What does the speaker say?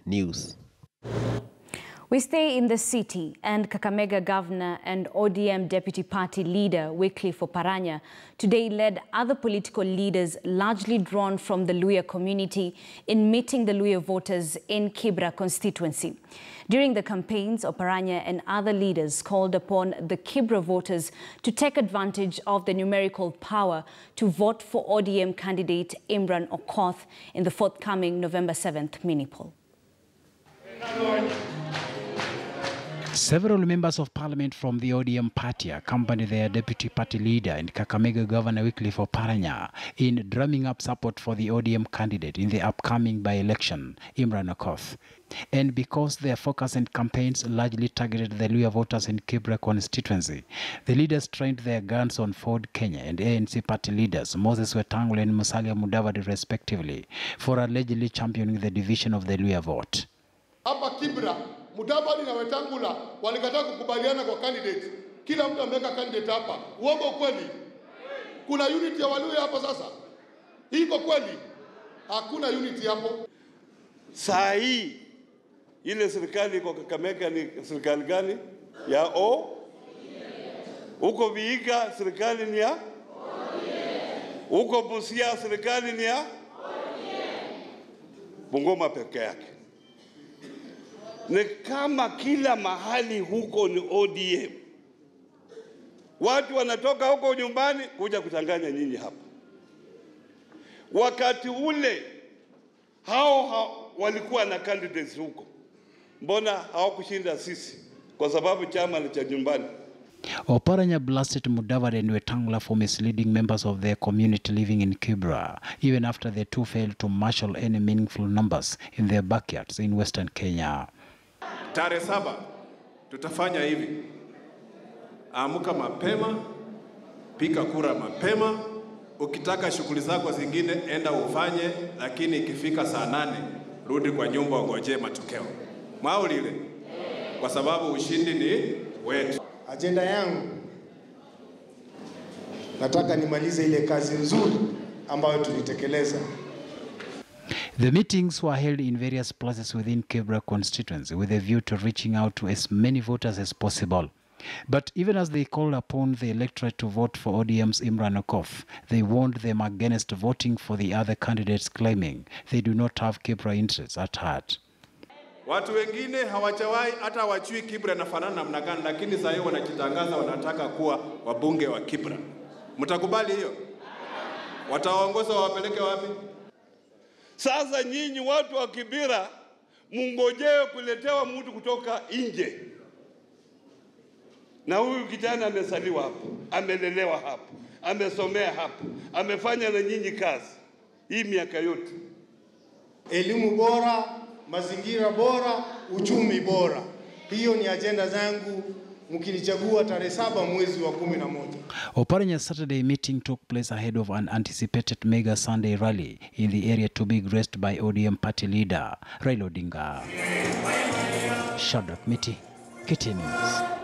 News. We stay in the city, and Kakamega Governor and ODM Deputy Party Leader Wycliffe Oparanya today led other political leaders largely drawn from the Luhya community in meeting the Luhya voters in Kibra constituency. During the campaigns, Oparanya and other leaders called upon the Kibra voters to take advantage of the numerical power to vote for ODM candidate Imran Okoth in the forthcoming November 7th mini-poll. Several members of parliament from the ODM party accompanied their deputy party leader and Kakamega Governor Wycliffe Oparanya in drumming up support for the ODM candidate in the upcoming by-election, Imran Okoth. And because their focus and campaigns largely targeted the Luhya voters in Kibra constituency, the leaders trained their guns on Ford Kenya and ANC party leaders Moses Wetangula and Musalia Mudavadi respectively for allegedly championing the division of the Luhya vote. Hapa Kibra, Mudavadi na Wetangula walikataa kukubaliana kwa candidate. Kila mtu ameweka candidate hapa. Uongo kweli? Kuna unity ya Waluhya hapa sasa? Iko kweli? Hakuna unity hapo. Saa hii ile serikali kwa Kakamega ni serikali gani? Ya O? Uko Vihiga serikali ni ya? Uko Busia serikali ni ya? Bungoma peke yake. Ni kama kila mahali huko ni ODM. Watu wanatoka huko nyumbani kuja kuchanganya nyinyi hapa. Wakati ule hao walikuwa na candidates huko. Mbona hawakushinda sisi? Kwa sababu chama ni cha nyumbani. Oparanya blasted Mudavadi and Wetangula for misleading members of their community living in Kibra, even after the two failed to marshal any meaningful numbers in their backyards in Western Kenya. Tarehe 7 tutafanya hivi. Amka mapema, piga kura mapema. Ukitaka shughuli zako zingine enda ufanye, lakini ikifika saa 8 rudi kwa nyumba ungojee matokeo. Maulile. Kwa sababu ushindi ni wetu. Agenda yangu nataka nimalize ile kazi nzuri ambayo tulitekeleza. The meetings were held in various places within Kibra constituency with a view to reaching out to as many voters as possible. But even as they called upon the electorate to vote for ODM's Imran Okoth, they warned them against voting for the other candidates, claiming they do not have Kibra interests at heart. Watu wengine hawajawahi hata wajui Kibra inafanana namna gani, lakini sasa hiyo wanajitangaza wanataka kuwa wabunge wa Kibra. Mtakubali hiyo? Wataongoza wawapeleke wapi? Sasa nyinyi watu wa Kibra mungojee kuletewa mtu kutoka nje. Na huyu kijana amesaliwa hapo, amelelewa hapo, amesomea hapo, amefanya na nyinyi kazi hii miaka yote. Elimu bora, mazingira bora, uchumi bora. Hiyo ni agenda zangu mkinichagua tarehe 7 mwezi wa 11. Oparanya's Saturday meeting took place ahead of an anticipated mega Sunday rally in the area to be graced by ODM party leader Raila Odinga. Shadrack Miti, KTN News.